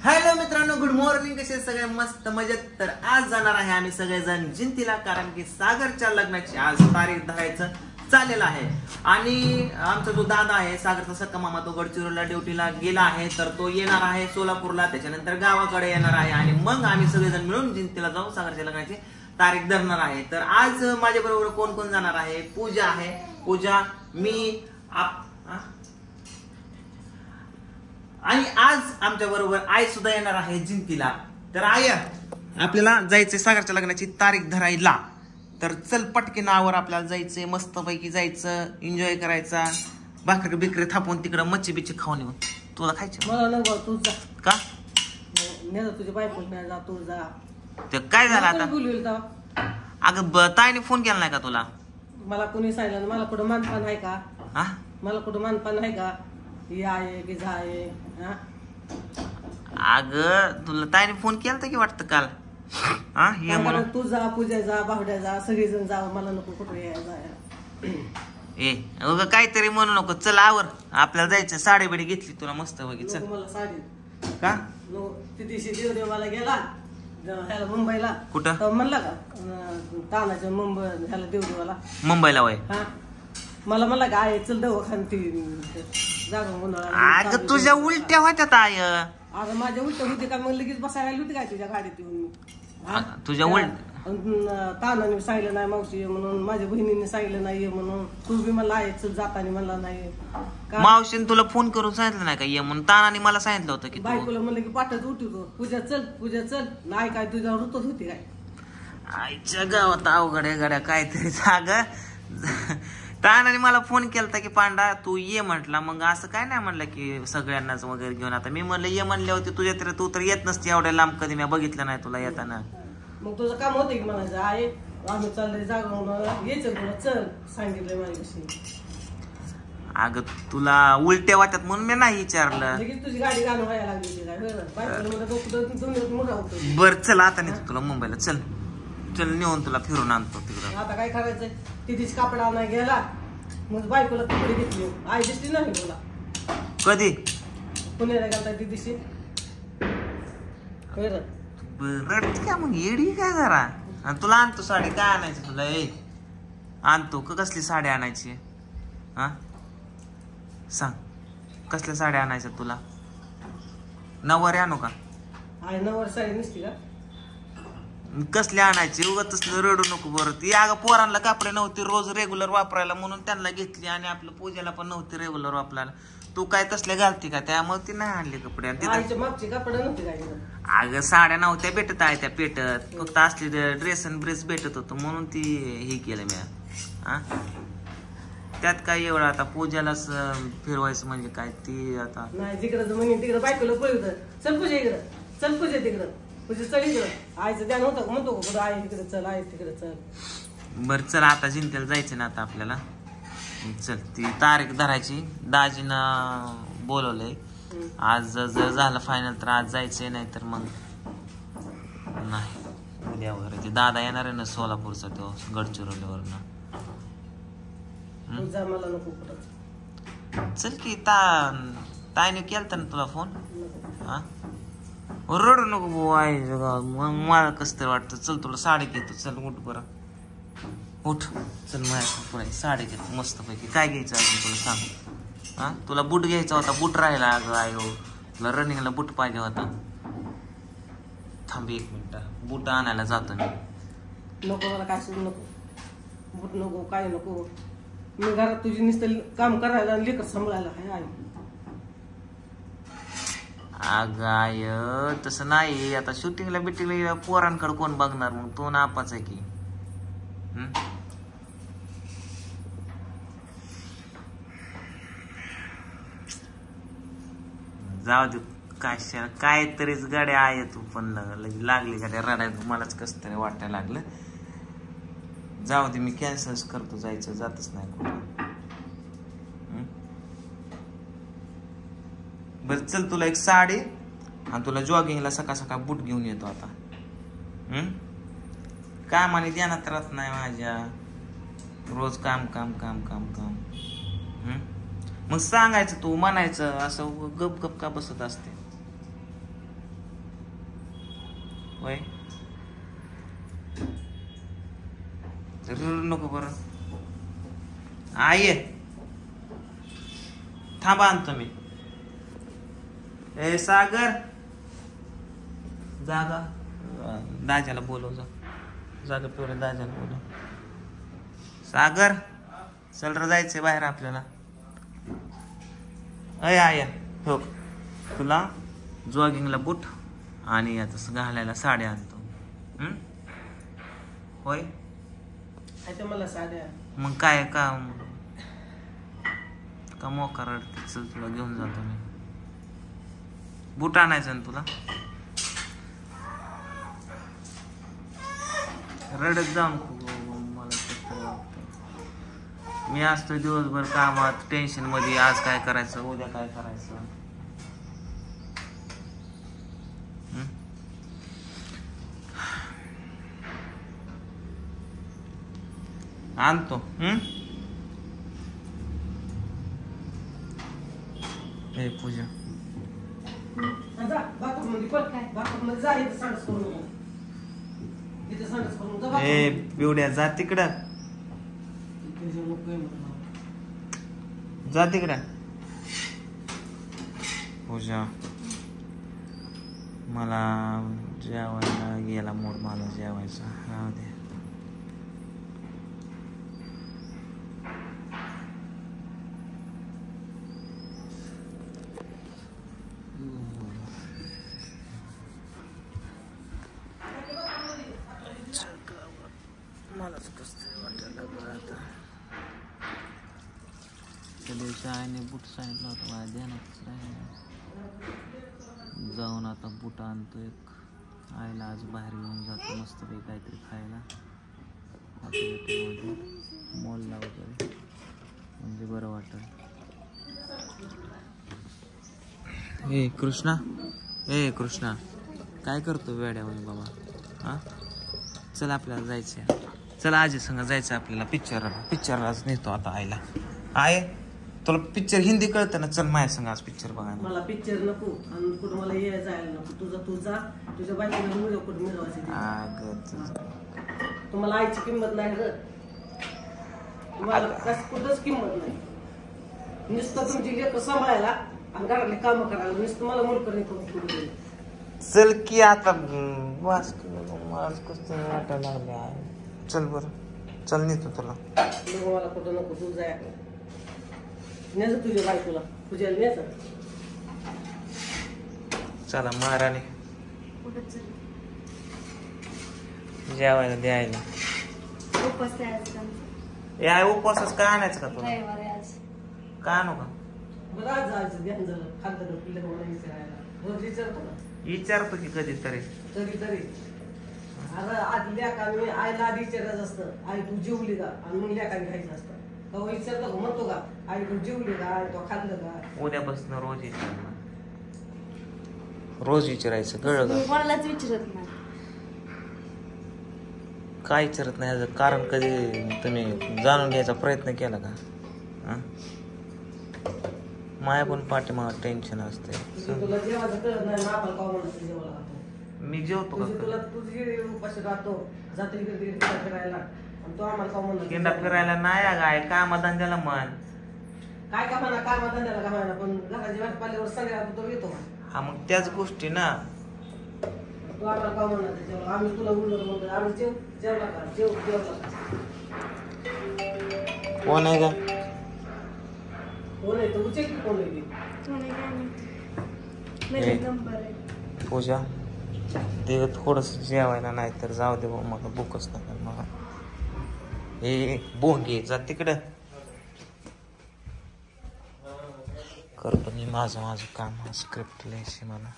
Hello मित्रांनो, good morning. कसे सगळे? मस्त मजेत. तर आज जाणार आहे आम्ही सगळेजण जिंतीला, कारण की सागरच्या लग्नाची आज तारीख धरायचं चालेलं आहे. आणि आमचा जो दादा आहे सागरचा सक्का मामा, तो गडचिरोलीला ड्युटीला गेला आहे, तर तो येणार आहे सोलापूरला, त्याच्यानंतर गावाकडे येणार आहे आणि मग आम्ही सगळेजण मिळून जिंतीला जाऊन सागरच्या लग्नाची तारीख धरणार आहे. तर आज माझ्या बरोबर कोण कोण जाणार आहे? पूजा आहे, पूजा, मी, आणि आज आमच्या बरोबर आई सुद्धा येणार आहे जिंतीला. तर आई, आपल्याला जायचंय सागरच्या लग्नाची तारीख धरायला. तर चल पटकीन आवर, आपल्याला जायचंय, मस्त पैकी जायचं, एन्जॉय करायचा, भाकरी बिकरी थापून तिकडं मच्छी बिच्छी खाऊन येऊ. तुला खायचं? मला नको, तू जा. का? तुझ्या बायको नाही जा, तू जा. ते काय झालं आता? बोलवेल तर अगं ताईने फोन केला नाही का तुला? मला कोणी सांगितलं? मला कुठं मानपान आहे का? हा, मला कुठं मानपान आहे का? या आहे की जा आहे? अगं तुला ताईने फोन केला की वाटतं काल. हा, ये म्हणून. तू जा, पूजा जा, बाहुड्या जा, सगळेजण जा. मला नको कुठं यायला. ए अगं काहीतरी म्हणू नको. चल आवर, आपल्याला जायचं. साडी बिडी घेतली तुला मस्त पैकी. चल. मला साडी का? ती दिवशी देवदेवाला गेला ह्याला मुंबईला. कुठं म्हणला का तानाच्या मुंबई ह्याला देवदेवाला? मुंबईला वय. हा, मला म्हणला का आहे चल दवाखान ती जागा उन्हाळा. अगं तुझ्या उलट्या होत्या ताय. अरे माझ्या उलट्या होती का? मग लगेच बसायला होती काय तुझ्या गाडीत येऊन? तुझ्या उलट तानाने सांगितलं नाही मावशी ये म्हणून, माझ्या बहिणीने सांगितलं नाही म्हणून, तू बी मला आहे चल जाताना म्हणला नाही. मावशीने तुला फोन करून सांगितलं नाही का ये म्हणून? तानाने मला सांगितलं होतं की बायकोला म्हणलं की पाठच उठवतो, पूजा चल, पूजा चल. नाही काय तुझ्या ऋतूच होती काय? आईच्या गावात अवघड आहे गड्या काहीतरी. जाग तानाने मला फोन केलता की पांडा तू ये म्हटला. मग असं काय नाही म्हणलं की सगळ्यांनाच वगैरे घेऊन. आता मी म्हणलं ये म्हणले होते तुझ्या तरी, तू तर येत नसते एवढ्या लांब, कधी मी बघितलं नाही तुला येताना. मग तुझं काम होतं की म्हणायचं आहे आम्ही चाललंय जागा यायचं तुला चल, सांगितलंय माझ्याशी. अगं तुला उलट्या वाटत म्हणून मी नाही विचारलं. लगेच तुझी गाडी गाणं व्हायला लागली काय? बर चल, आता नाही तुला मुंबईला. चल चल, नेऊन तुला फिरून आणतो तिकडं. आता काय करायचंय? तिथेच कापडा नाही गेला, मग बायकोला कपडे घेतले. आई दिसली नाही तुला कधी? पुण्याला गेलता ती दिवशी. रडते का मग? येडी काय जरा. आणि तुला आणतो साडी. काय आणायची तुला? ए आणतो का? कसली साडी आणायची? हा सांग, कसल्या साड्या आणायच्या तुला? नववारी आणू का? आहे नववारी साडी नसती का? कसली आणायची? उगाच तसलं रडू नको बरं. ती अगं पोरांना कपडे नव्हते रोज रेग्युलर वापरायला म्हणून त्यांना घेतली, आणि आपलं पूजेला पण नव्हती रेग्युलर वापरायला. तू काय तसल्या घालती का? त्यामुळे ती नाही आणली कपडे. मागची कपडे नव्हती काय? अगं साड्या नव्हत्या भेटत आहे त्या पेटत, फक्त असली ड्रेस आणि ब्रेस भेटत होतं म्हणून ती हे केलं मी. हा, त्यात काय एवढं आता पूजालाच फिरवायचं म्हणजे काय? ती आता नाही जिकडं म्हणे तिकडं बायकोला पळवत. चल पूजा इकडं, चल पूजा तिकडं, पूजा चल इकडं. आईचं ध्यान होतं म्हणतो कुठं आई तिकडे चल, आई तिकडे चल. बरं चल, आता जिंतीला जायचं ना आता आपल्याला. चल, ती तारीख धरायची. दाजीनं बोलवलंय आज. जर झालं फायनल तर आज जायचंय, नाही तर मग नाही उद्या वगैरे. ते दादा येणार आहे ना सोलापूरचा, तो गडचिरोलीवरनं. मला नको कुठं. चल की ताईने केलता ना तुला फोन? हा, रडू नको भाऊ. आई मग मला कसं तरी वाटतं. चल तुला साडी घेतो. चल उठ बरं, उठ. चल माझ्या पुढे साडी घेतो मस्त पैकी. काय घ्यायचं अजून तुला सांग? हा, तुला बूट घ्यायचा होता, बूट राहिला. अगं आयो, तुला रनिंगला बूट पाहिजे होता. थांब 1 मिनिट, बूट आणायला जातो मी. नको मला काय सुरू नको, बूट नको, काय नको. मी घरात तुझी नुसतं काम करायला आणि लेकर सांभाळायला आहे. अगं आय तसं नाही. आता शूटिंगला बिटिंगला पोरांकडे कोण बघणार? मग तो नापाच आहे की. जाऊ दे. काय तरीच गाड्या आहे. तू पण लागली गाड्या रडायला. मलाच कस तरी वाटायला लागलं. जाऊ दे, मी कॅन्सल करतो. जायचं जातच नाही कुठं. बरं चल, तुला एक साडी आणि तुला जॉगिंगला सकाळ सकाळ बूट घेऊन येतो आता. कामाने ध्यानात राहत नाही माझ्या. रोज काम काम काम काम काम. मग सांगायचं, तू म्हणायचं. असं गप गप का बसत असते? होय नको बरं आहे थांबा आणतो मी. ए सागर जागा दाजाला बोलव जागा पिवळ्या दाजाला बोलव. सागर चल रे जायचंय बाहेर आपल्याला. अय आया हो तुला जॉगिंगला बूट आणि आता घालायला साड्या आणतो. होय मला साड्या मग काय का मोका रडते. चल तुला घेऊन जातो मी. बूट आणायचं ना तुला. रडत जाऊन मला मी असतो दिवसभर कामात टेन्शन मध्ये. आज काय करायचं उद्या काय करायचं. आणतो. हे पूजा ए पिवड्या जा तिकडं जा तिकडं. पूजा मला जेवायला गेला मूड. मला जेवायचा राहू दे. मलाच कसं वाटायला लागलं आता. त्या दिवशी आईने बूट सांगितलं होतं मला ध्यानातच राहिलं. जाऊन आता बूट आणतो एक. आईला आज बाहेर घेऊन जातो मस्तपैकी काहीतरी खायला मॉलला वगैरे म्हणजे बरं वाटेल. ए कृष्णा काय करतो वेड्यावर बाबा. हा चल आपल्याला जायचंय. चल आजी संग जायचं आपल्याला पिक्चरलाच नेतो आता आईला. आहे तुला पिक्चर हिंदी कळतं ना. चल माझ्या संग आज पिक्चर बघायला. मला पिक्चर नको आणि कुठं मला ये जायला नको. तू जा तुझ्या बायकोला मुलं कुठं मिळवायचे. तुम्हाला आईची किंमत नाही ग. तुम्हाला कुठंच किंमत नाही. नुसतं तुमची लेकरं सांभाळायला आणि घरातले कामं करायला नुसतं मला मुलकर नाही. चल की आता वास कसं वाटायला लागले. चल बर चल नेतो तुला. मला कुठं नको. तू जाय न्यायचं तुझ्या बायकोला तुझ्याला न्यायचं. चला महाराणी जेवायला द्यायला. उपवासच काय आणायचं का तुला. काय आणू का. बरं जायचं ध्यान झालं खाल्लं पिल्लं मला विचारायला रोज विचारतो ना. विचारतो की कधीतरी. आता आधी लेखाने आईला आधी विचारायचं असतं. आई तू जेवली का आणि मग लेखाने खायचं असतं. तेव्हा विचारतो का म्हणतो का आई तू जेवली का आई तो खाल्लं का. उद्यापासून रोज विचारायचं कळलं का. कोणालाच विचारत नाही. काय विचारत नाही कारण कधी तुम्ही जाणून घ्यायचा प्रयत्न केला का. माया पण पाठीमाग टेन्शन असते. तुला जेवायचं कळत नाही आपण का म्हणतो जेवायला मी जेवतो का. तुला तुझी उपाशी राहतो जातो इकडे फिरायला आणि तो आम्हाला का म्हणतो. किंडा फिरायला नाही गाय कामधंद्याला म्हण. काय का म्हणा कामधंद्याला का म्हणा पण घराची वाट पाल्यावर सगळ्या तो येतो. हा मग त्याच गोष्टी ना. तू आम्हाला का म्हणणार जेवण आम्ही तुला बोललो म्हणतो आम्ही जेवला का जेवला कोण आहे का. कोण आहे तर उचल की कोण आहे. पूजा ते थोडस जेवायला नाही तर जाऊ दे मला भूकच नका मला. हे बोंगे जा तिकडं. करतो मी माझं काम. स्क्रिप्ट लिहायची मला.